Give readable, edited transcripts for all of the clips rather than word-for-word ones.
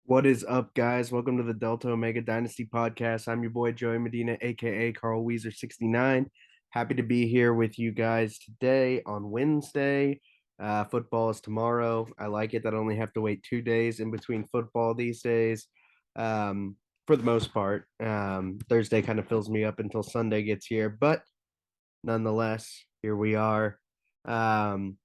What is up, guys? Welcome to the Delta Omega Dynasty podcast. I'm your boy Joey Medina, aka Carl Weezer 69. Happy to be here with you guys today on Wednesday. Football is tomorrow. I like it that I only have to wait 2 days in between football these days. For the most part, Thursday kind of fills me up until Sunday gets here, but nonetheless, here we are. Um,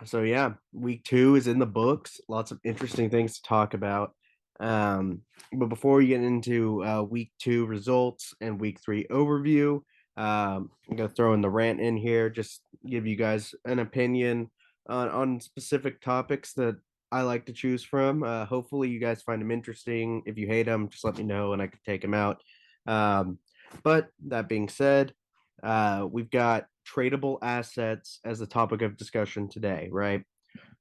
so yeah, week two is in the books. Lots of interesting things to talk about. But before we get into week two results and week three overview, I'm gonna throw in the rant in here, just give you guys an opinion on specific topics that I like to choose from. Hopefully, you guys find them interesting. If you hate them, just let me know and I can take them out. Um, but that being said, we've got tradable assets as the topic of discussion today, right?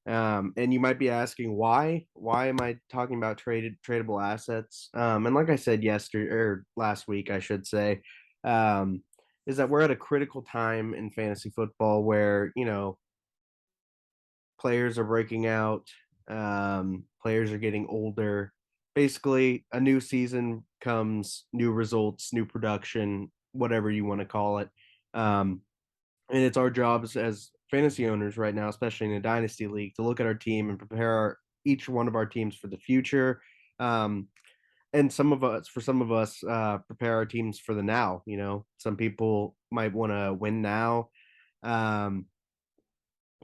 And you might be asking why? Why am I talking about tradable assets? And like I said yesterday or last week, I should say, um, is that we're at a critical time in fantasy football where players are breaking out, players are getting older. Basically, a new season comes, new results, new production, whatever you want to call it. Um, and it's our jobs as fantasy owners right now, especially in a dynasty league, to look at our team and prepare each one of our teams for the future. Um, and some of us, prepare our teams for the now. Some people might want to win now. Um,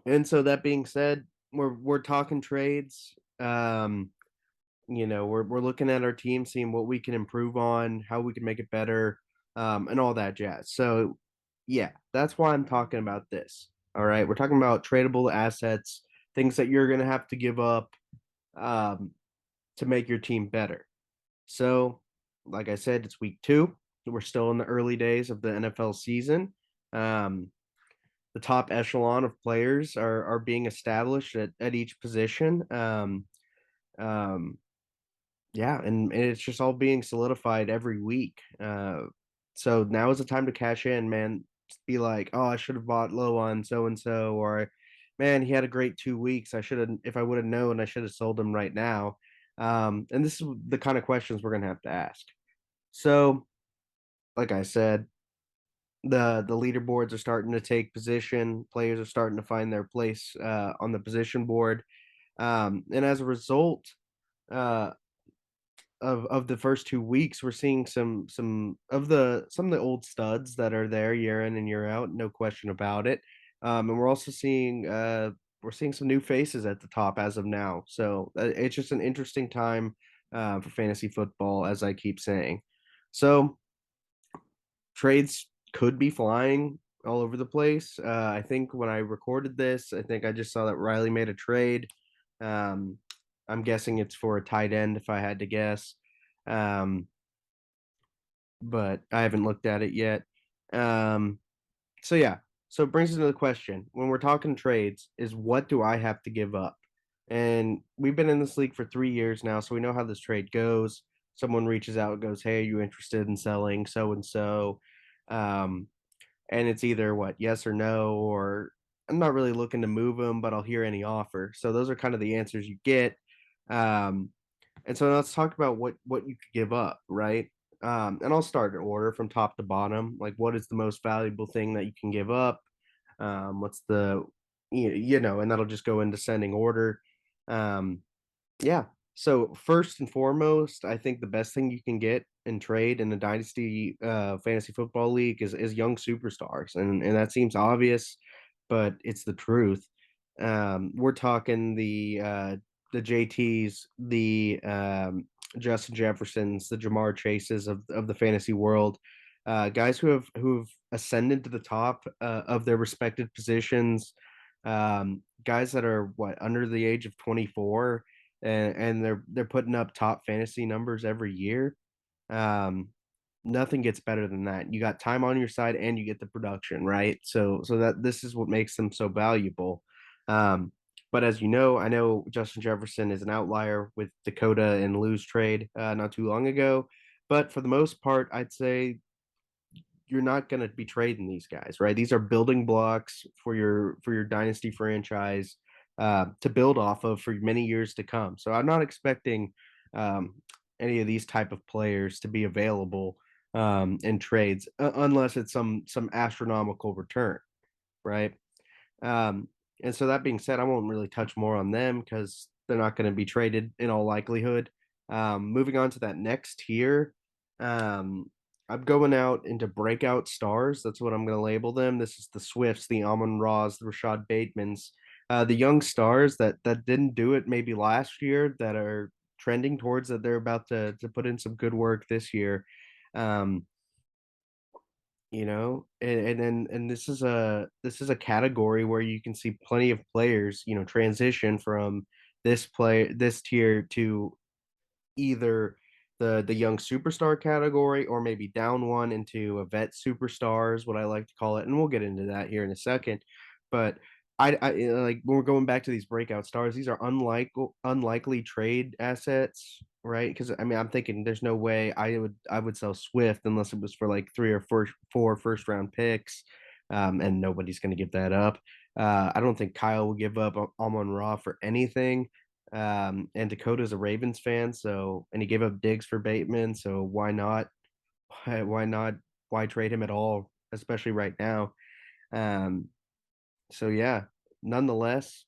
and so that being said, we're talking trades. We're looking at our team, seeing what we can improve on, how we can make it better, and all that jazz. So, yeah, that's why I'm talking about this. All right, we're talking about tradable assets, things that you're gonna have to give up um, to make your team better. So, like I said, it's week two. We're still in the early days of the NFL season. Um, the top echelon of players are being established at each position. Um, yeah, and it's just all being solidified every week. So now is the time to cash in, man. Just be like, oh, I should have bought low on so and so, or man, he had a great 2 weeks. I should have, if I would have known, I should have sold him right now. And this is the kind of questions we're gonna have to ask. So, like I said, the leaderboards are starting to take position. Players are starting to find their place on the position board, and as a result, uh, of the first 2 weeks, we're seeing some of the old studs that are there year in and year out, no question about it. And we're also seeing some new faces at the top as of now. So it's just an interesting time for fantasy football, as I keep saying. So trades could be flying all over the place. I think when I recorded this, I think I just saw that Riley made a trade. Um, I'm guessing it's for a tight end if I had to guess. Um, but I haven't looked at it yet. Um, so yeah, so it brings us to the question when we're talking trades is what do I have to give up? And we've been in this league for 3 years now, so we know how this trade goes. Someone reaches out and goes, "Hey, are you interested in selling so and so?" And it's either what yes or no, or I'm not really looking to move them, but I'll hear any offer. So those are kind of the answers you get. Um, and so let's talk about what you could give up, right? And I'll start in order from top to bottom. Like, what is the most valuable thing that you can give up? What's the and that'll just go in descending order. Um, yeah. So first and foremost, I think the best thing you can get and trade in the dynasty fantasy football league is young superstars, and that seems obvious, but it's the truth. We're talking the JTs, the Justin Jeffersons, the Jamar Chases of the fantasy world, guys who've ascended to the top of their respected positions, guys that are what under the age of 24 and they're putting up top fantasy numbers every year. Um, Nothing gets better than that. You got time on your side and you get the production, right? So that this is what makes them so valuable. Um, but as you know, I know Justin Jefferson is an outlier with Dakota and Lou's trade not too long ago. But for the most part, I'd say you're not going to be trading these guys, right? These are building blocks for your dynasty franchise to build off of for many years to come. So I'm not expecting um, any of these type of players to be available in trades, unless it's some astronomical return, right? Um, and so that being said, I won't really touch more on them because they're not going to be traded in all likelihood. Moving on to that next tier, um, I'm going out into breakout stars. That's what I'm going to label them. This is the Swifts, the Amon Ra's, the Rashad Batemans, the young stars that didn't do it maybe last year that are trending towards that they're about to put in some good work this year. Um, and this is a category where you can see plenty of players, transition from this tier to either the young superstar category or maybe down one into a vet superstar is what I like to call it, and we'll get into that here in a second. But like when we're going back to these breakout stars, these are unlikely trade assets, right? Because I mean, I'm thinking there's no way I would sell Swift unless it was for like four first round picks, and nobody's going to give that up. I don't think Kyle will give up Amon Ra for anything. And Dakota's a Ravens fan, and he gave up Diggs for Bateman, so why not? Why not? Why trade him at all, especially right now? Um, so yeah, nonetheless,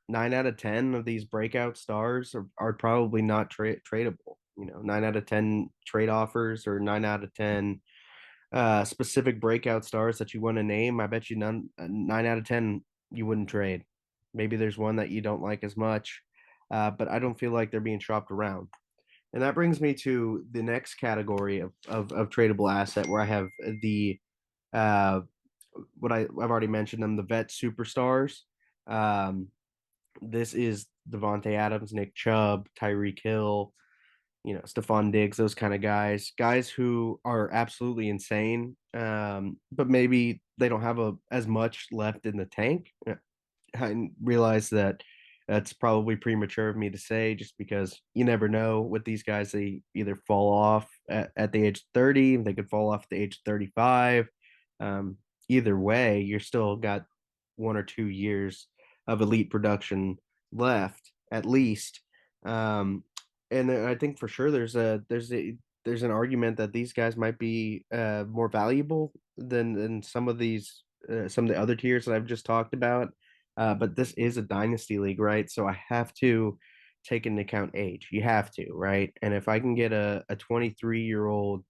9 out of 10 of these breakout stars are probably not tradable. 9 out of 10 trade offers or 9 out of 10 specific breakout stars that you want to name. I bet you 9 out of 10 you wouldn't trade. Maybe there's one that you don't like as much, but I don't feel like they're being shopped around. And that brings me to the next category of tradable asset where I have the uh, I've already mentioned them, the vet superstars. Um, this is Devontae Adams, Nick Chubb, Tyreek Hill, Stephon Diggs, those kind of guys who are absolutely insane. But maybe they don't have as much left in the tank. I realize that that's probably premature of me to say just because you never know with these guys. They either fall off at the age of 30, they could fall off at the age of 35. Um, Either way, you're still got 1 or 2 years of elite production left at least. Um, and I think for sure there's an argument that these guys might be more valuable than some of the other tiers that I've just talked about. But this is a dynasty league, right? So I have to take into account age. You have to, right? And if I can get a 23-year-old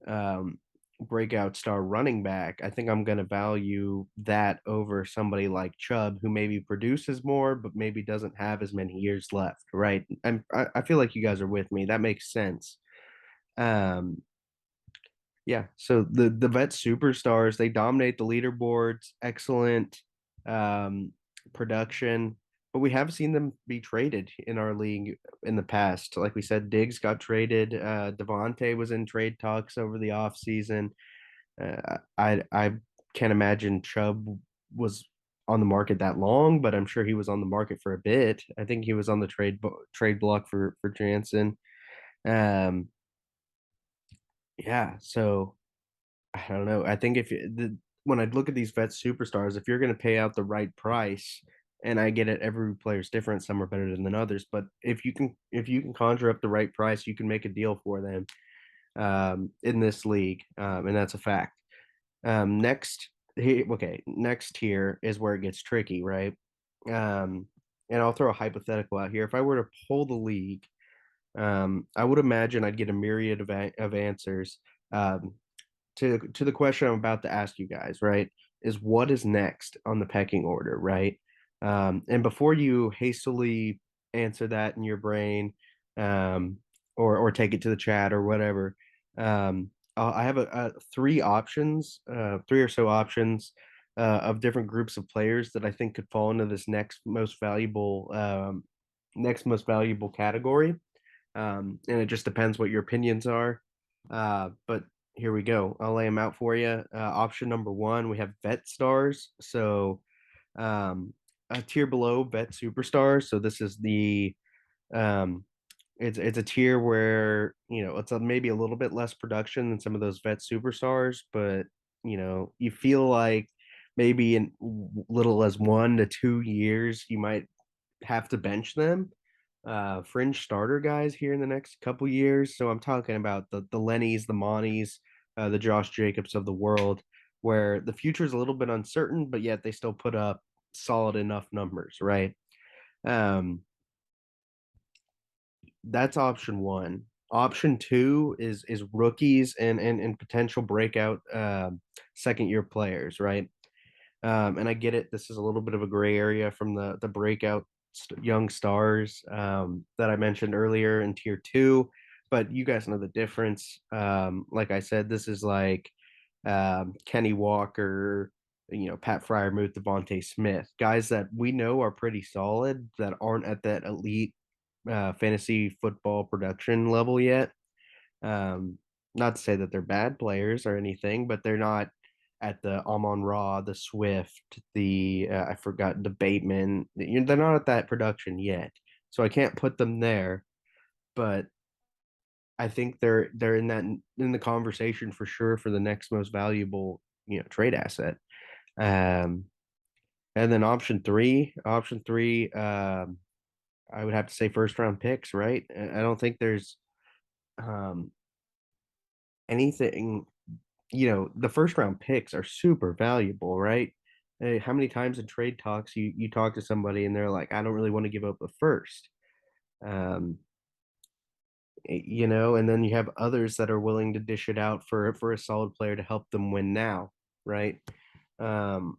um, breakout star running back, I think I'm going to value that over somebody like Chubb, who maybe produces more, but maybe doesn't have as many years left, right? I feel like you guys are with me. That makes sense. Um, yeah, so the vet superstars, they dominate the leaderboards, excellent um, production, but we have seen them be traded in our league in the past. Like we said, Diggs got traded. Devontae was in trade talks over the offseason. I can't imagine Chubb was on the market that long, but I'm sure he was on the market for a bit. I think he was on the trade block for Jansen. Um, yeah, so I don't know. I think when I look at these vet superstars, if you're going to pay out the right price, and I get it, every player's different. Some are better than others, but if you can conjure up the right price, you can make a deal for them in this league, and that's a fact. Next here is where it gets tricky, right? Um, and I'll throw a hypothetical out here. If I were to pull the league, I would imagine I'd get a myriad of answers. Um, to the question I'm about to ask you guys, right, is what is next on the pecking order, right? And before you hastily answer that in your brain, um, or take it to the chat or whatever, I have three or so options of different groups of players that I think could fall into this next most valuable category. And it just depends what your opinions are. But here we go. I'll lay them out for you. Option number one, we have vet stars. So a tier below vet superstars. So this is um, it's a tier where it's maybe a little bit less production than some of those vet superstars, but you feel like maybe in little as 1 to 2 years you might have to bench them. fringe starter guys here in the next couple years. So I'm talking about the Lennys, the Monties, the Josh Jacobs of the world, where the future is a little bit uncertain, but yet they still put up solid enough numbers, right? Um, that's option one. Option two is rookies and potential breakout second year players, right? And I get it. This is a little bit of a gray area from the breakout young stars that I mentioned earlier in tier two, but you guys know the difference. Like I said, this is like Kenny Walker, Pat Fryermuth, Devontae Smith, guys that we know are pretty solid that aren't at that elite fantasy football production level yet. Um, Not to say that they're bad players or anything, but they're not at the Amon Ra, the Swift, the I forgot the Bateman. They're not at that production yet, so I can't put them there. But I think they're in the conversation for sure for the next most valuable trade asset. Um, and then option three, I would have to say first round picks, right? I don't think there's um, anything. The first round picks are super valuable, right? How many times in trade talks you talk to somebody and they're like, I don't really want to give up the first, um, and then you have others that are willing to dish it out for a solid player to help them win now, right? Um,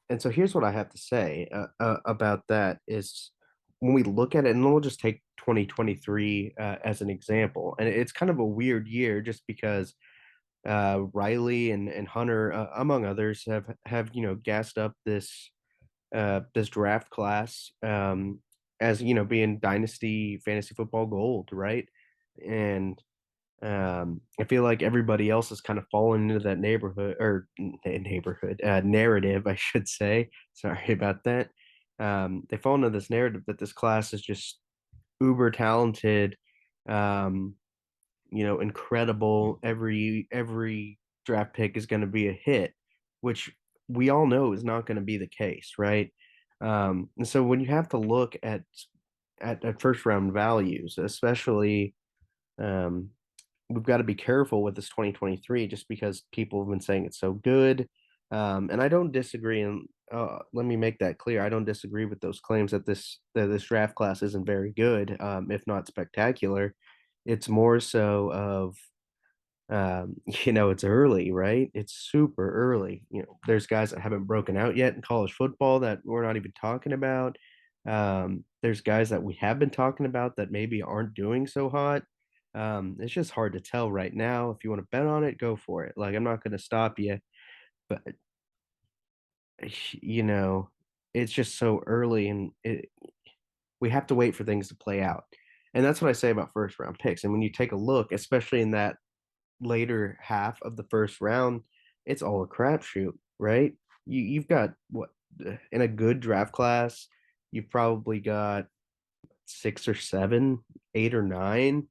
and so here's what I have to say about that is when we look at it, and we'll just take 2023 as an example, and it's kind of a weird year just because Riley and Hunter, among others, have gassed up this draft class as being dynasty fantasy football gold, right? And I feel like everybody else has kind of fallen into that narrative, I should say. Sorry about that. They fall into this narrative that this class is just uber talented, um, incredible. Every draft pick is going to be a hit, which we all know is not going to be the case, right? And so when you have to look at first round values, especially, um, we've got to be careful with this 2023 just because people have been saying it's so good. And I don't disagree. And let me make that clear. I don't disagree with those claims that this draft class isn't very good, if not spectacular. It's more so of it's early, right? It's super early. There's guys that haven't broken out yet in college football that we're not even talking about. There's guys that we have been talking about that maybe aren't doing so hot. It's just hard to tell right now. If you want to bet on it, go for it. Like, I'm not going to stop you, but you know, it's just so early, and we have to wait for things to play out. And that's what I say about first round picks. And when you take a look, especially in that later half of the first round, it's all a crapshoot, right? You've got what in a good draft class, you've probably got six or seven, eight or nine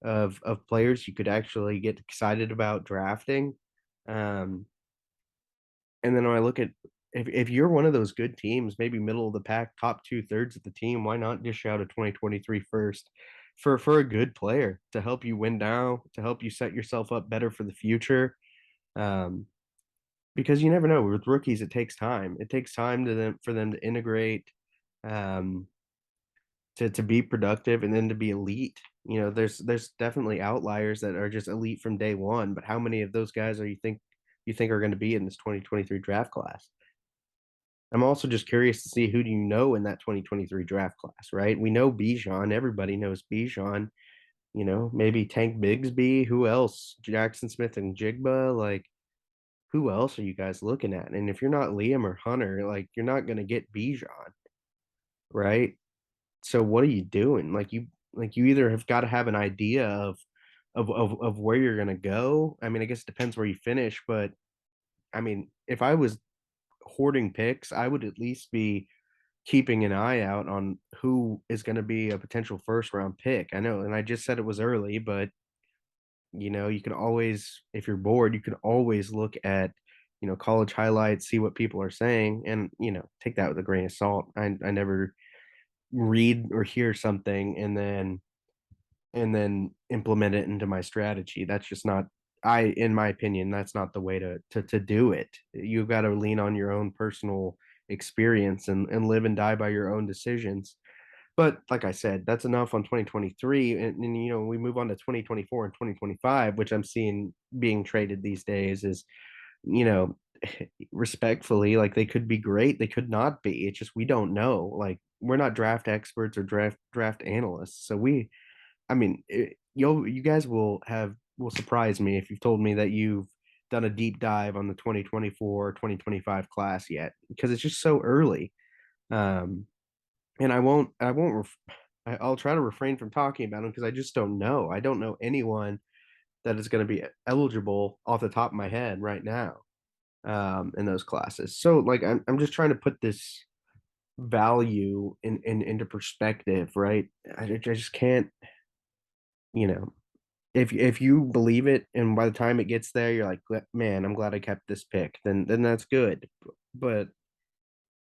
of players you could actually get excited about drafting. Um, and then when I look at if you're one of those good teams, maybe middle of the pack, top two thirds of the team, why not dish out a 2023 first for a good player to help you win now, to help you set yourself up better for the future? Um, because you never know with rookies, it takes time. It takes time for them to integrate, um, to be productive, and then to be elite. There's definitely outliers that are just elite from day one, but how many of those guys are you think are going to be in this 2023 draft class? I'm also just curious to see who do you know in that 2023 draft class, right? We know Bijan. Everybody knows Bijan. Maybe Tank Bigsby. Who else? Jackson Smith and Jigba. Like, who else are you guys looking at? And if you're not Liam or Hunter, like, you're not going to get Bijan, right? So what are you doing? Like you either have got to have an idea of where you're going to go. I mean, I guess it depends where you finish, but I mean, if I was hoarding picks, I would at least be keeping an eye out on who is going to be a potential first round pick. I know, and I just said it was early, but you can always, if you're bored, you can always look at, college highlights, see what people are saying, and take that with a grain of salt. I never read or hear something and then implement it into my strategy. That's just not, in my opinion, that's not the way to do it. You've got to lean on your own personal experience and live and die by your own decisions. But like I said, that's enough on 2023. And we move on to 2024 and 2025, which I'm seeing being traded these days is, you know, respectfully, like they could be great, they could not be. It's just we don't know. Like we're not draft experts or draft analysts. So I mean, you guys will surprise me if you've told me that you've done a deep dive on the 2024 2025 class yet, because it's just so early. Um, and I'll try to refrain from talking about them because I just don't know. I don't know anyone that is going to be eligible off the top of my head right now, in those classes. So like I'm just trying to put this value into perspective, right? I just can't, you know, if you believe it and by the time it gets there you're like, man, I'm glad I kept this pick, then that's good. But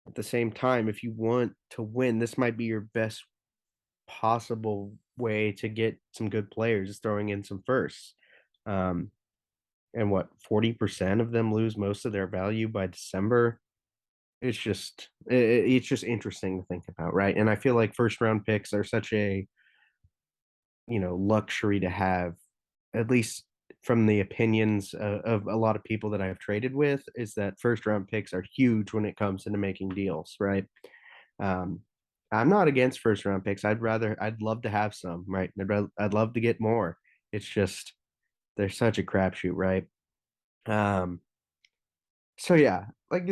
at the same time, if you want to win, this might be your best possible way to get some good players, is throwing in some firsts. um and what, 40% of them lose most of their value by December. It's just interesting to think about, right? And I feel like first round picks are such a, luxury to have, at least from the opinions of a lot of people that I've traded with, is that first round picks are huge when it comes into making deals, right? Um, I'm not against first round picks. I'd love to have some, right? I'd love to get more. It's just they're such a crapshoot, right? Um, so yeah, like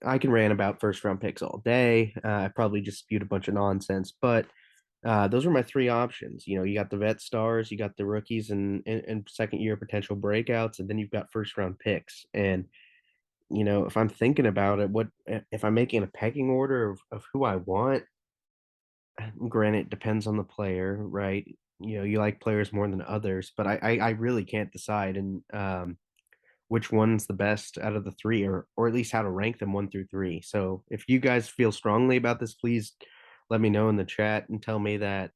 I can rant about first round picks all day. I probably just spewed a bunch of nonsense, but those are my three options. You got the vet stars, you got the rookies and second year potential breakouts, and then you've got first round picks. And if I'm thinking about it, what if I'm making a pecking order of who I want? Granted, it depends on the player, right? You like players more than others, but I really can't decide and which one's the best out of the three, or at least how to rank them one through three. So if you guys feel strongly about this, please let me know in the chat and tell me that,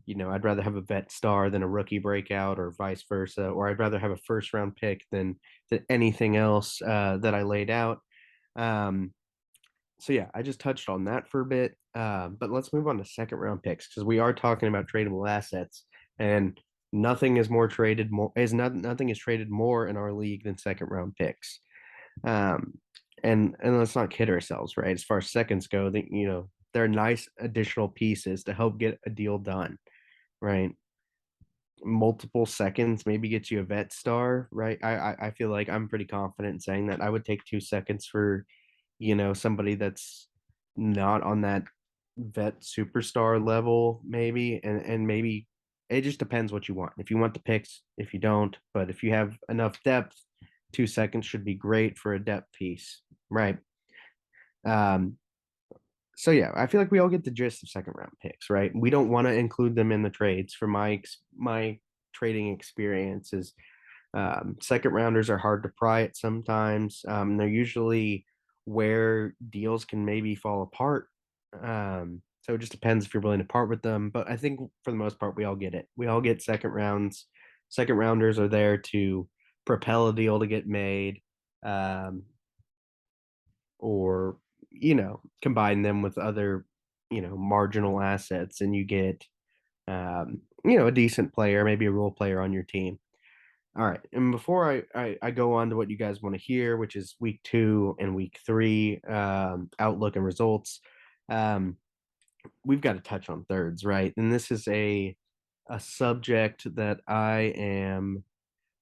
I'd rather have a vet star than a rookie breakout, or vice versa, or I'd rather have a first round pick than anything else that I laid out. Um, so yeah, I just touched on that for a bit. But let's move on to second round picks, because we are talking about tradable assets, and nothing is traded more in our league than second round picks. Um, and let's not kid ourselves, right? As far as seconds go, they're nice additional pieces to help get a deal done, right? Multiple seconds maybe gets you a vet star, right? I feel like I'm pretty confident in saying that I would take 2 seconds for, somebody that's not on that vet superstar level, maybe, and maybe it just depends what you want. If you want the picks, if you don't, but if you have enough depth, 2 seconds should be great for a depth piece, right? Um, so yeah, I feel like we all get the gist of second round picks, right? We don't want to include them in the trades. For my trading experiences, second rounders are hard to pry at sometimes. They're usually where deals can maybe fall apart. So it just depends if you're willing to part with them. But I think for the most part, we all get it. We all get second rounds. Second rounders are there to propel a deal to get made, um, or combine them with other marginal assets, and you get a decent player, maybe a role player on your team. All right. And before I go on to what you guys want to hear, which is week 2 and week 3 outlook and results, um, we've got to touch on thirds, right? And this is a subject that I am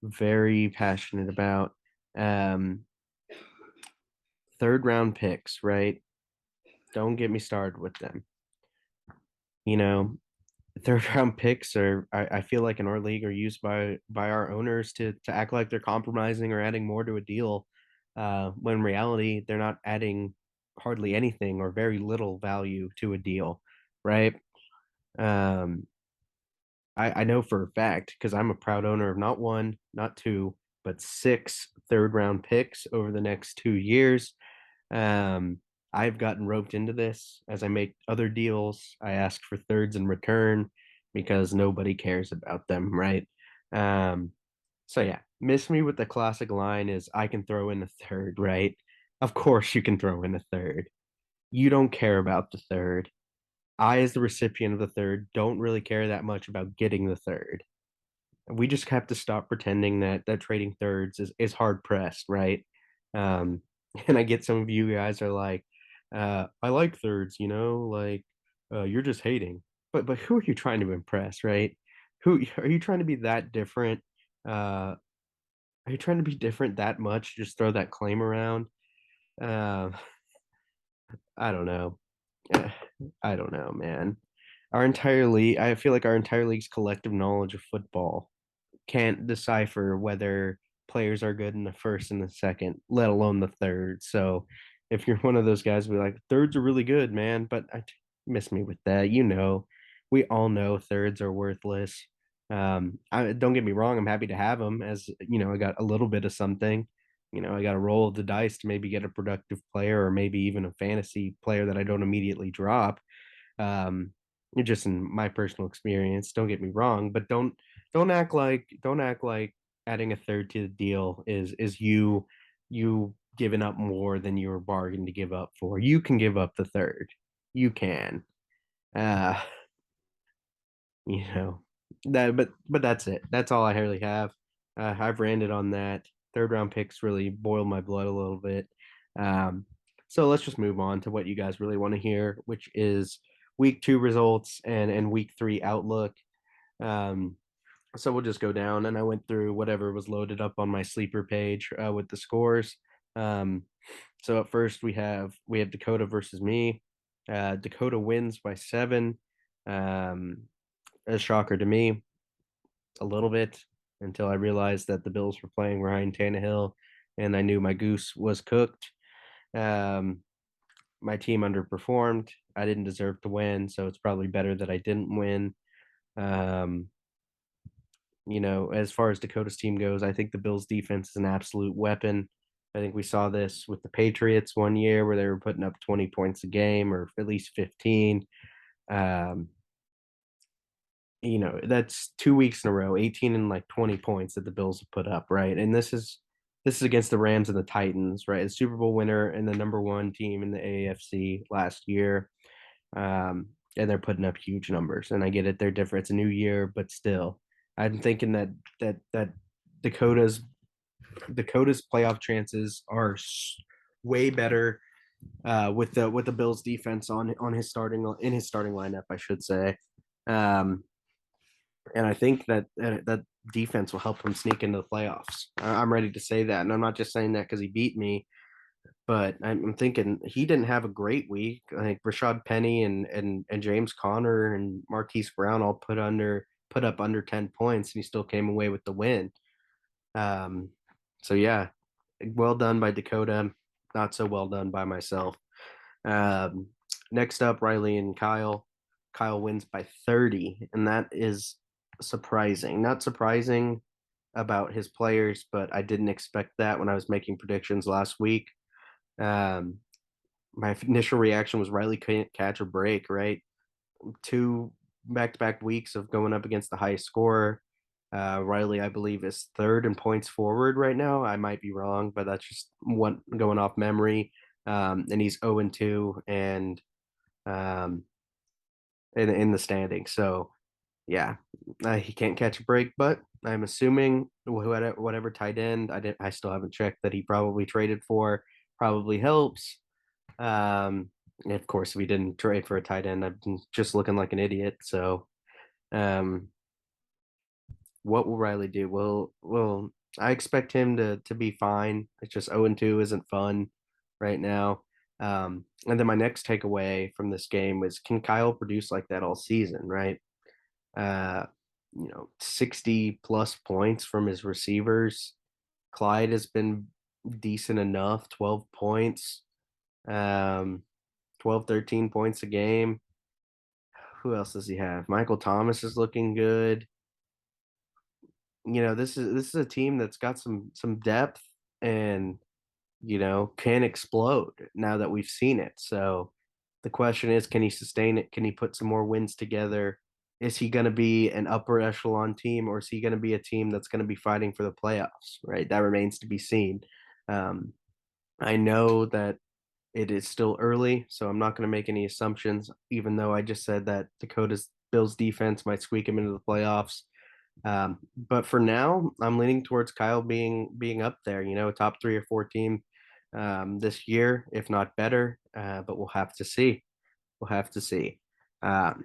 very passionate about. Um, third round picks, right? Don't get me started with them. You know, third round picks I feel like in our league are used by our owners to act like they're compromising or adding more to a deal, when in reality they're not adding hardly anything or very little value to a deal, right? um I know for a fact, because I'm a proud owner of not one, not two, but 6 third round picks over the next 2 years. um I've gotten roped into this as I make other deals. I ask for thirds in return because nobody cares about them, right? Um, so yeah, miss me with the classic line is I can throw in a third, right? Of course you can throw in a third. You don't care about the third. I, as the recipient of the third, don't really care that much about getting the third. We just have to stop pretending that trading thirds is hard pressed, right? Um, and I get some of you guys are like, I like thirds, like you're just hating. But who are you trying to impress, right? Who are you trying to be that different? Are you trying to be different that much? Just throw that claim around. Uh, I don't know. Eh, I don't know, man. Our entire league, I feel like our entire league's collective knowledge of football can't decipher whether players are good in the first and the second, let alone the third. So if you're one of those guys, be like, thirds are really good, man. But miss me with that. We all know thirds are worthless. Don't get me wrong. I'm happy to have them as, I got a little bit of something. I got a roll of the dice to maybe get a productive player or maybe even a fantasy player that I don't immediately drop. Um, just in my personal experience, don't get me wrong, but don't act like adding a third to the deal is you giving up more than you were bargained to give up for. You can give up the third. You can. Uh, you know that, but that's it. That's all I really have. I've ranted on that. Third round picks really boil my blood a little bit. Um, so let's just move on to what you guys really want to hear, which is week two results and week three outlook. Um, so we'll just go down, and I went through whatever was loaded up on my sleeper page with the scores. Um, so at first we have Dakota versus me. Dakota wins by 7. Um, a shocker to me, a little bit, until I realized that the Bills were playing Ryan Tannehill, and I knew my goose was cooked. Um, my team underperformed. I didn't deserve to win, so it's probably better that I didn't win. Um, as far as Dakota's team goes, I think the Bills' defense is an absolute weapon. I think we saw this with the Patriots one year where they were putting up 20 points a game or at least 15. Um, that's 2 weeks in a row, 18 and like 20 points that the Bills have put up, right? And this is against the Rams and the Titans, right? The Super Bowl winner and the number one team in the AFC last year. And they're putting up huge numbers. And I get it, they're different. It's a new year, but still, I'm thinking that Dakota's Dakota's playoff chances are way better with the Bills defense on his starting lineup, I should say. Um, and I think that defense will help him sneak into the playoffs. I'm ready to say that, and I'm not just saying that because he beat me, but I'm thinking he didn't have a great week. I think Rashad Penny and James Conner and Marquise Brown all put up under 10 points, and he still came away with the win. Um, so yeah, well done by Dakota. Not so well done by myself. Um, Next up, Riley and Kyle. Kyle wins by 30, and that is surprising. Not surprising about his players, but I didn't expect that when I was making predictions last week. Um, my initial reaction was Riley couldn't catch a break, right? Two back-to-back weeks of going up against the highest scorer. Riley, I believe, is third in points forward right now. I might be wrong, but that's just one going off memory. And he's 0 and 2 and um, in the standings. So yeah, he can't catch a break. But I'm assuming whatever tight end I still haven't checked that he probably traded for probably helps. And of course, if we didn't trade for a tight end, I'm just looking like an idiot. So um, what will Riley do? Well, I expect him to be fine. It's just 0 and 2 isn't fun right now. And then my next takeaway from this game was, can Kyle produce like that all season, right? Uh, 60 plus points from his receivers. Clyde has been decent enough, 12 points, um, 12, 13 points a game. Who else does he have? Michael Thomas is looking good. This is a team that's got some depth, and can explode now that we've seen it. So the question is, can he sustain it? Can he put some more wins together? Is he going to be an upper echelon team, or is he going to be a team that's going to be fighting for the playoffs? Right, that remains to be seen. Um, I know that it is still early, so I'm not going to make any assumptions. Even though I just said that Dakota's Bills defense might squeak him into the playoffs, but for now, I'm leaning towards Kyle being up there. A top 3 or 4 team this year, if not better. But we'll have to see. We'll have to see.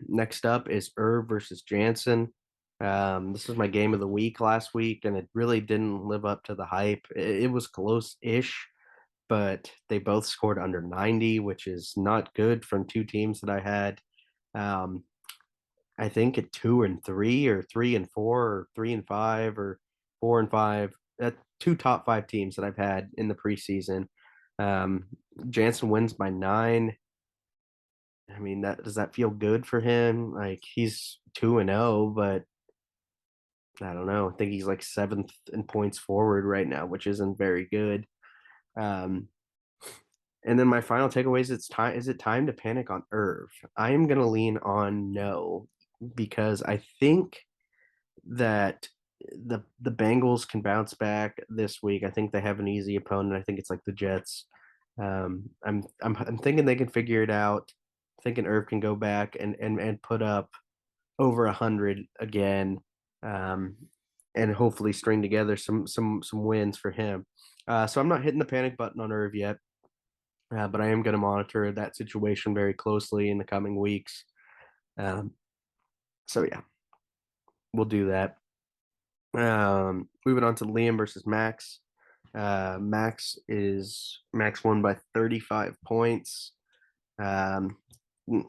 Next up is Irv versus Jansen. This was my game of the week last week, and it really didn't live up to the hype. It was close-ish, but they both scored under 90, which is not good from 2 teams that I had. Um, I think at 2 and 3 or 3 and 4 or 3 and 5 or 4 and 5. 2 top 5 teams that I've had in the preseason. Um, Jansen wins by 9. I mean, that does that feel good for him? Like he's 2-0, but I don't know. I think he's like 7th in points forward right now, which isn't very good. Um, and then my final takeaway is it's time. Is it time to panic on Irv? I am gonna lean on no, because I think that the Bengals can bounce back this week. I think they have an easy opponent. I think it's like the Jets. I'm thinking they can figure it out. Thinking Irv can go back and put up over 100 again, um, and hopefully string together some wins for him. So I'm not hitting the panic button on Irv yet, but I am going to monitor that situation very closely in the coming weeks. Um, so yeah, we'll do that. Moving on to Liam versus Max. Max won by 35 points. Um,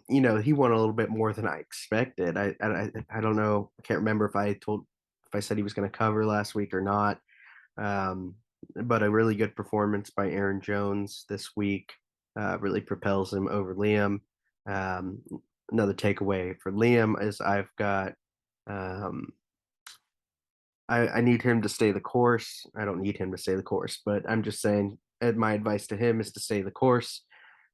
he won a little bit more than I expected. I don't know. I can't remember if I said he was going to cover last week or not. Um, but a really good performance by Aaron Jones this week really propels him over Liam. Um, Another takeaway for Liam is I've got um, I need him to stay the course. I don't need him to stay the course, but I'm just saying, my advice to him is to stay the course.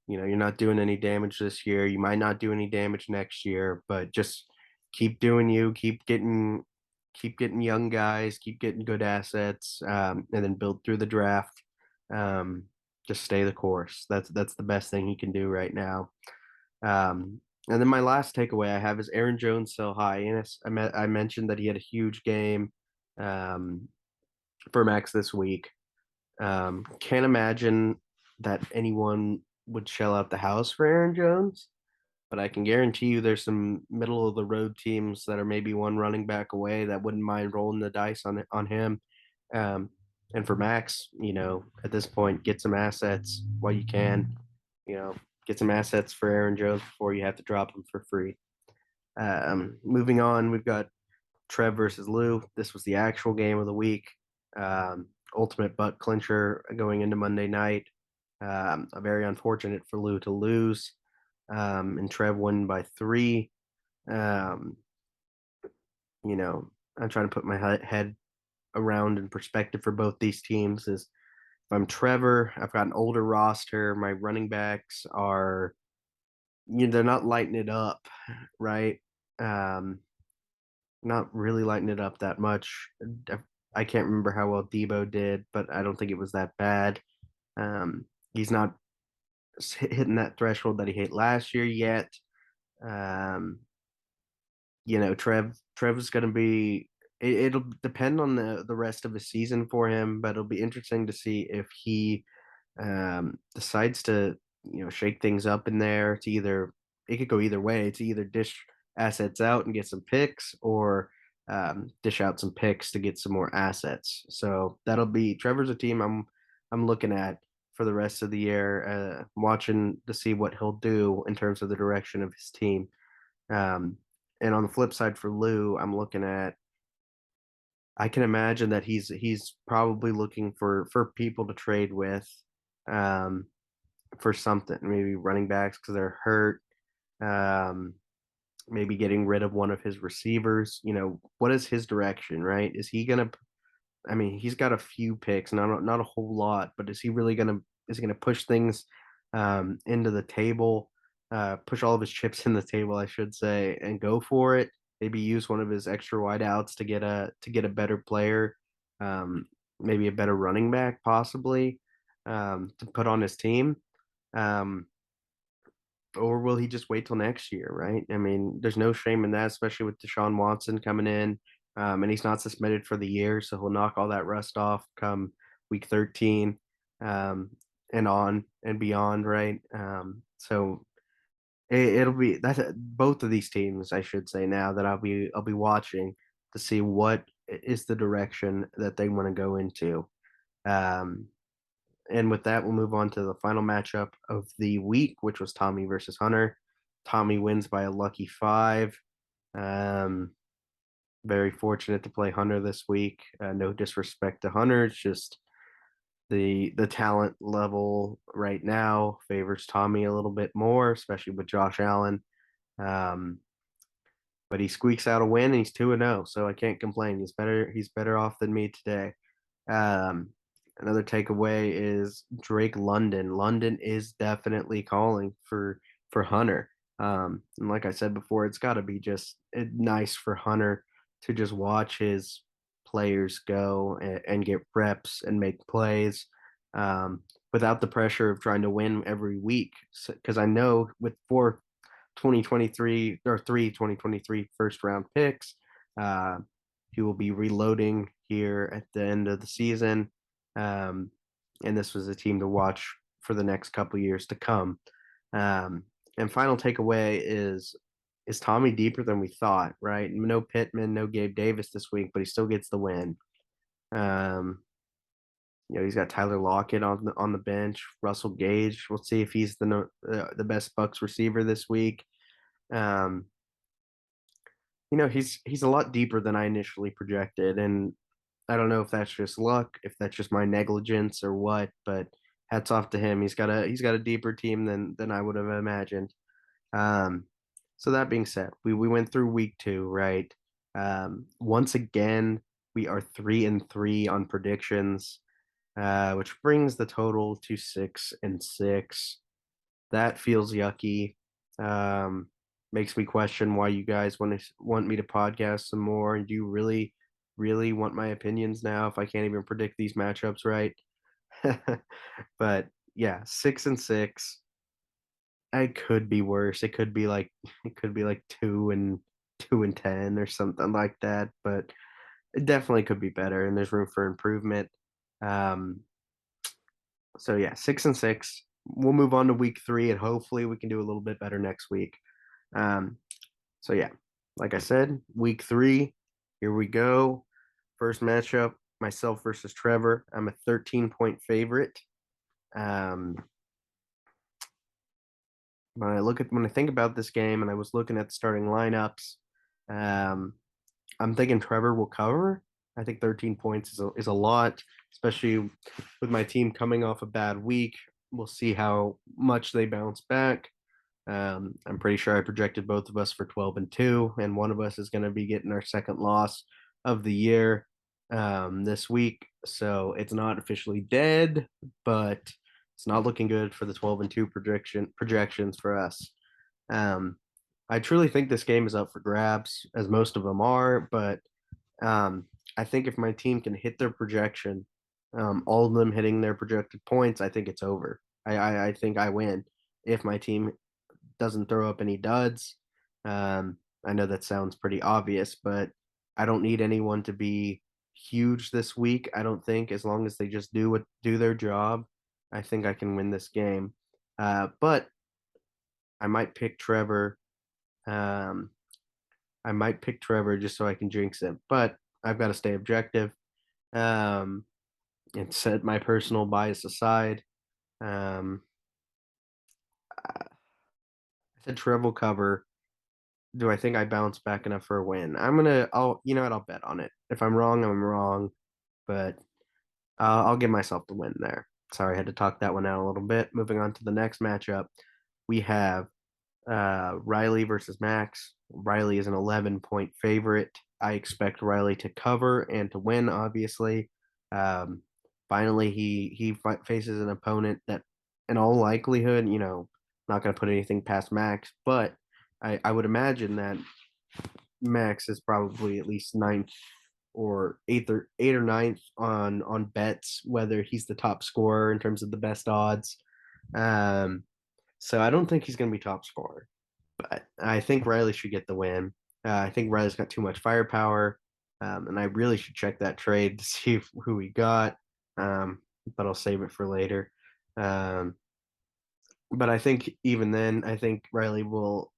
You're not doing any damage this year. You might not do any damage next year, but just keep doing you, keep getting young guys, keep getting good assets, and then build through the draft. Um, just stay the course. That's the best thing he can do right now. And then my last takeaway I have is Aaron Jones so high. And I mentioned that he had a huge game um, for Max this week. Can't imagine that anyone would shell out the house for Aaron Jones, but I can guarantee you there's some middle of the road teams that are maybe one running back away that wouldn't mind rolling the dice on him. Um, and for Max, at this point, get some assets while you can. You know, get some assets for Aaron Jones before you have to drop him for free. Moving on, we've got Trev versus Lou. This was the actual game of the week. Ultimate butt clincher going into Monday night. Very unfortunate for Lou to lose. And Trev won by 3. Um, I'm trying to put my head around in perspective for both these teams. Is if I'm Trevor, I've got an older roster. My running backs are, they're not lighting it up, right? Um, Not really lighting it up that much. I can't remember how well Debo did, but I don't think it was that bad. He's not hitting that threshold that he hit last year yet. Um, Trev is going to be. It'll depend on the rest of the season for him, but it'll be interesting to see if he decides to shake things up in there. It could go either way. It's either dish assets out and get some picks, or dish out some picks to get some more assets. So that'll be Trevor's a team I'm looking at for the rest of the year, watching to see what he'll do in terms of the direction of his team. Um, and on the flip side for Lou, I'm looking at. I can imagine that he's probably looking for people to trade with, um, for something, maybe running backs because they're hurt, um, maybe getting rid of one of his receivers. What is his direction, right? Is he gonna I mean, he's got a few picks, not a whole lot, but is he gonna push things into the table, push all of his chips in the table, I should say, and go for it? Maybe use one of his extra wideouts to get a better player, um, maybe a better running back, possibly, to put on his team. Um, or will he just wait till next year, right? I mean, there's no shame in that, especially with Deshaun Watson coming in, and he's not suspended for the year, so he'll knock all that rust off come week 13, um, and on and beyond, right? So it'll be that's both of these teams, I should say, now that I'll be watching to see what is the direction that they want to go into. Um, and with that, we'll move on to the final matchup of the week, which was Tommy versus Hunter. Tommy wins by a lucky 5. Um, very fortunate to play Hunter this week. No disrespect to Hunter, it's just the talent level right now favors Tommy a little bit more, especially with Josh Allen. Um, but he squeaks out a win, and he's 2-0, so I can't complain. He's better off than me today. Um, Another takeaway is Drake London. London is definitely calling for Hunter. And like I said before, it's got to be just nice for Hunter to just watch his players go and get reps and make plays, without the pressure of trying to win every week. Because I know with 2023 or 2023 first round picks. Uh, he will be reloading here at the end of the season. Um, and this was a team to watch for the next couple years to come. And final takeaway is Tommy deeper than we thought, right? No Pittman, no Gabe Davis this week, but he still gets the win. Um, he's got Tyler Lockett on the bench, Russell Gage. We'll see if he's the best Bucks receiver this week. Um, he's a lot deeper than I initially projected, and I don't know if that's just luck, if that's just my negligence or what, but hats off to him. He's got a deeper team than I would have imagined. Um, so that being said, we went through week 2, right? Once again, we are 3-3 on predictions, which brings the total to 6-6. That feels yucky. Um, Makes me question why you guys want me to podcast some more. Do you really want my opinions now if I can't even predict these matchups right? But yeah, 6-6. It could be worse. It could be like 2-10 or something like that. But it definitely could be better, and there's room for improvement. Um, so yeah, 6-6. We'll move on to week 3, and hopefully we can do a little bit better next week. Um, so yeah, like I said, week 3, here we go. First matchup, myself versus Trevor. I'm a 13-point favorite. Um, when I think about this game, and I was looking at the starting lineups, um, I'm thinking Trevor will cover. I think 13 points is a lot, especially with my team coming off a bad week. We'll see how much they bounce back. I'm pretty sure I projected both of us for 12-2, and one of us is going to be getting our second loss of the year this week. So it's not officially dead, but it's not looking good for the 12-2 projections for us. Um, I truly think this game is up for grabs, as most of them are, but um, I think if my team can hit their projection, all of them hitting their projected points, I think it's over. I think I win if my team doesn't throw up any duds. I know that sounds pretty obvious, but I don't need anyone to be huge this week. I don't think, as long as they just do their job, I think I can win this game. But I might pick Trevor. Um, I might pick Trevor just so I can jinx him, but I've got to stay objective, um, and set my personal bias aside. Um, I said Trevor will cover. Do I think I bounce back enough for a win? You know what? I'll bet on it. If I'm wrong, I'm wrong, but I'll give myself the win there. Sorry, I had to talk that one out a little bit. Moving on to the next matchup, we have Riley versus Max. Riley is an 11-point favorite. I expect Riley to cover and to win, obviously. Um, Finally, he faces an opponent that, in all likelihood, not going to put anything past Max, but I would imagine that Max is probably at least ninth or eighth or ninth on bets, whether he's the top scorer in terms of the best odds. Um, so I don't think he's going to be top scorer, but I think Riley should get the win. I think Riley's got too much firepower, and I really should check that trade to see who we got. Um, but I'll save it for later. Um, but I think even then, I think Riley will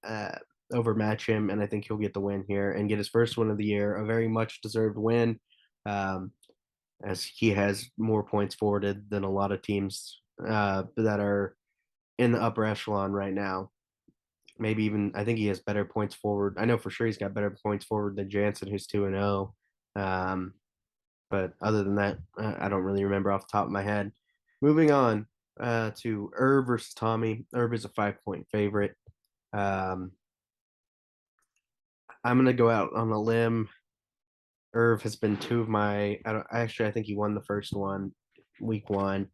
overmatch him, and I think he'll get the win here and get his first win of the year, a very much deserved win, um, as he has more points forwarded than a lot of teams that are in the upper echelon right now. Maybe even I think he has better points forward. I know for sure he's got better points forward than Jansen, who's 2-0. But other than that, I don't really remember off the top of my head. Moving on to Irv versus Tommy. Irv is a 5-point favorite. Um, I'm gonna go out on a limb. Irv has been two of my. I think he won the first one, week one,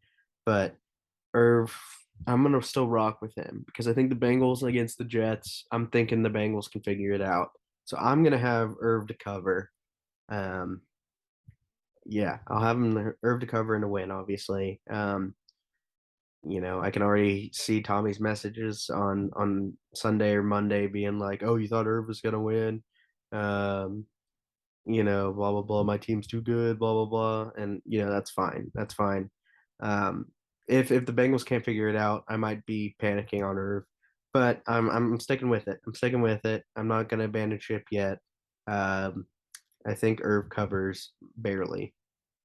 but Irv, I'm gonna still rock with him because I think the Bengals against the Jets. I'm thinking the Bengals can figure it out. So I'm gonna have Irv to cover. Um, yeah, I'll have him Irv to cover and a win, obviously. I can already see Tommy's messages on Sunday or Monday being like, "Oh, you thought Irv was gonna win," um, blah blah blah. My team's too good, blah blah blah, and that's fine. That's fine. Um, if the Bengals can't figure it out, I might be panicking on Irv, but I'm sticking with it. I'm sticking with it. I'm not gonna abandon ship yet. Um, I think Irv covers barely,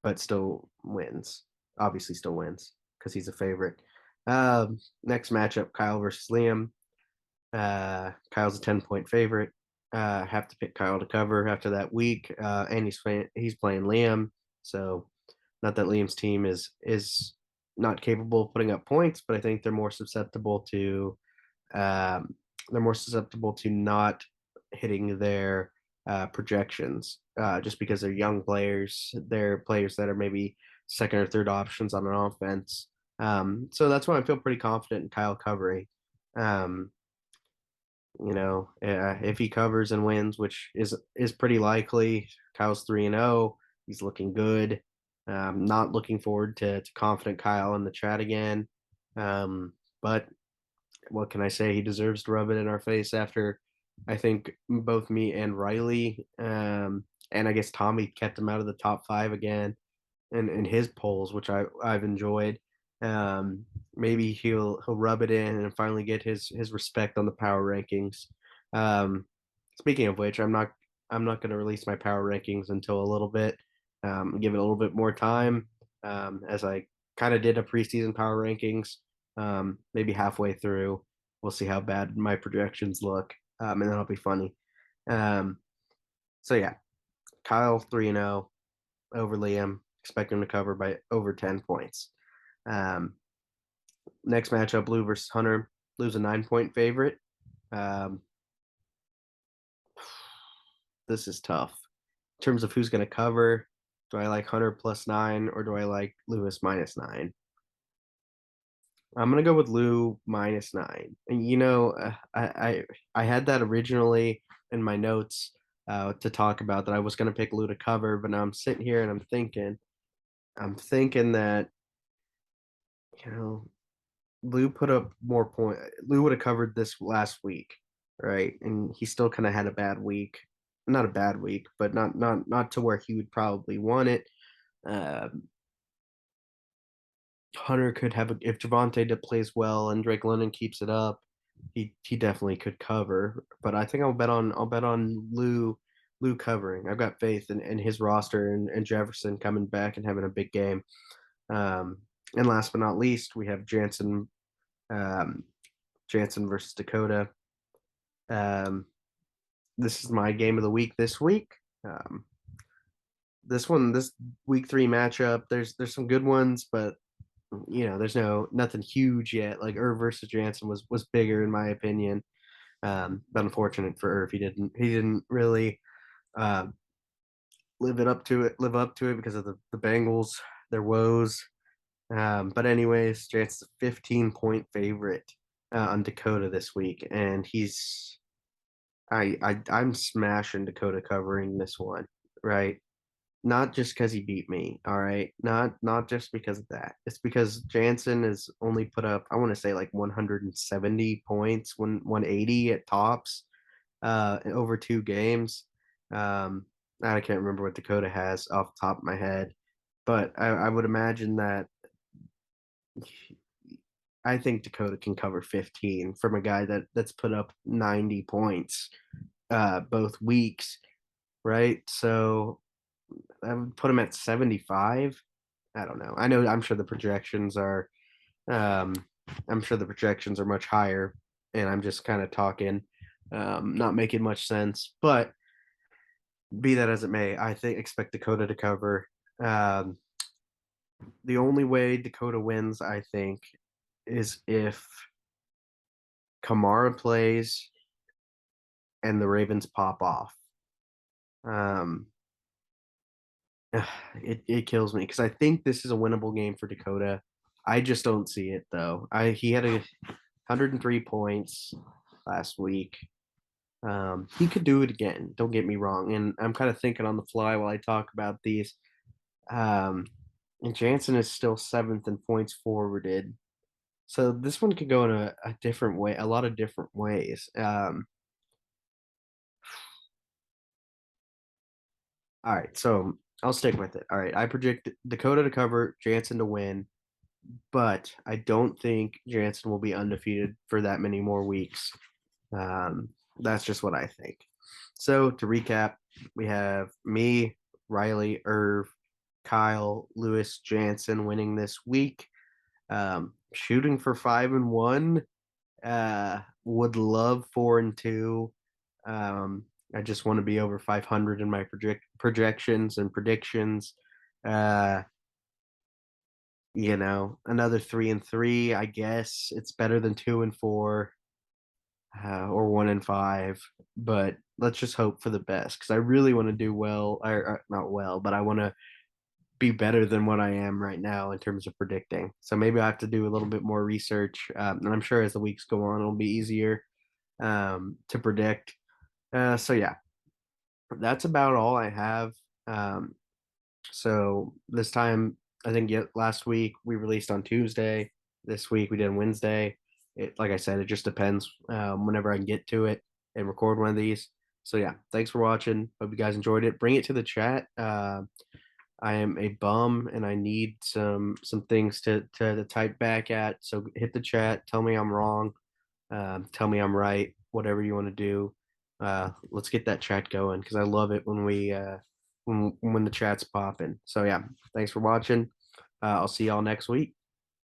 but still wins. Obviously, still wins because he's a favorite. Next matchup, Kyle versus Liam. Kyle's a 10-point favorite. Have to pick Kyle to cover after that week, and he's playing Liam. So, not that Liam's team is not capable of putting up points, but I think um, they're more susceptible to not hitting their projections, just because they're young players. They're players that are maybe second or third options on an offense. So that's why I feel pretty confident in Kyle covering. Um, if he covers and wins, which is pretty likely, Kyle's 3-0. He's looking good. Not looking forward to confident Kyle in the chat again. But what can I say? He deserves to rub it in our face after I think both me and Riley, and I guess Tommy kept him out of the top five again in his polls, which I've enjoyed. Maybe he'll rub it in and finally get his respect on the power rankings. Um, Speaking of which, I'm not going to release my power rankings until a little bit. Give it a little bit more time, as I kind of did a preseason power rankings. Maybe halfway through, we'll see how bad my projections look, and that'll be funny. Um, so yeah, Kyle 3-0 over Liam. Expect him to cover by over 10 points. Um, Next matchup, Lou versus Hunter. Lou's a 9-point favorite. Um, this is tough. In terms of who's going to cover, do I like Hunter +9 or do I like Lewis -9? I'm gonna go with Lou -9. And I had that originally in my notes to talk about that I was gonna pick Lou to cover, but now I'm sitting here and I'm thinking that you know Lou put up more point. Lou would have covered this last week, right? And he still kind of had a bad week. Not a bad week, but not to where he would probably want it. Um, Hunter could have if Javante plays well and Drake London keeps it up, he definitely could cover. But I think I'll bet on Lou covering. I've got faith in his roster and Jefferson coming back and having a big game. Um, and last but not least, we have um, Jansen versus Dakota. Um, this is my game of the week this week. Um, this week three matchup, there's some good ones, but there's nothing huge yet. Like Irv versus Jansen was bigger in my opinion. But unfortunate for Irv, he didn't really uh, live up to it because of the Bengals, their woes. But anyways, Jansen's a 15-point favorite on Dakota this week, and I'm smashing Dakota covering this one, right? Not just because he beat me, all right. Not just because of that. It's because Jansen has only put up, I want to say like 170 points, 180 at tops, over 2 games. Um, I can't remember what Dakota has off the top of my head, but I would imagine that I think Dakota can cover 15 from a guy that's put up 90 points both weeks, right? So I would put him at 75. I don't know. I'm sure the projections are um I'm sure the projections are much higher, and I'm just kind of talking, not making much sense. But be that as it may, I think expect Dakota to cover. Um, the only way Dakota wins, I think, is if Kamara plays and the Ravens pop off. Um, it kills me because I think this is a winnable game for Dakota. I just don't see it though. I He had 103 points last week. He could do it again. Don't get me wrong. And I'm kind of thinking on the fly while I talk about these. Um, and Jansen is still seventh in points forwarded. So this one could go in a different way, a lot of different ways. All right, so I'll stick with it. All right, I predict Dakota to cover, Jansen to win, but I don't think Jansen will be undefeated for that many more weeks. That's just what I think. So to recap, we have me, Riley, Irv, Kyle, Lewis, Jansen winning this week. Shooting for 5-1. Would love 4-2. I just want to be over 500 in my projections and predictions. Uh, another 3-3. I guess it's better than 2-4, or 1-5. But let's just hope for the best because I really want to do well, or not well, but I want to be better than what I am right now in terms of predicting. So maybe I have to do a little bit more research, and I'm sure as the weeks go on, it'll be easier to predict. So yeah, that's about all I have. Um, so this time, I think last week we released on Tuesday. This week we did on Wednesday. Like I said, it just depends whenever I can get to it and record one of these. So yeah, thanks for watching. Hope you guys enjoyed it. Bring it to the chat. I am a bum and I need some things to type back at. So hit the chat. Tell me I'm wrong. Tell me I'm right. Whatever you want to do. Let's get that chat going because I love it when when the chat's popping. So yeah, thanks for watching. I'll see y'all next week.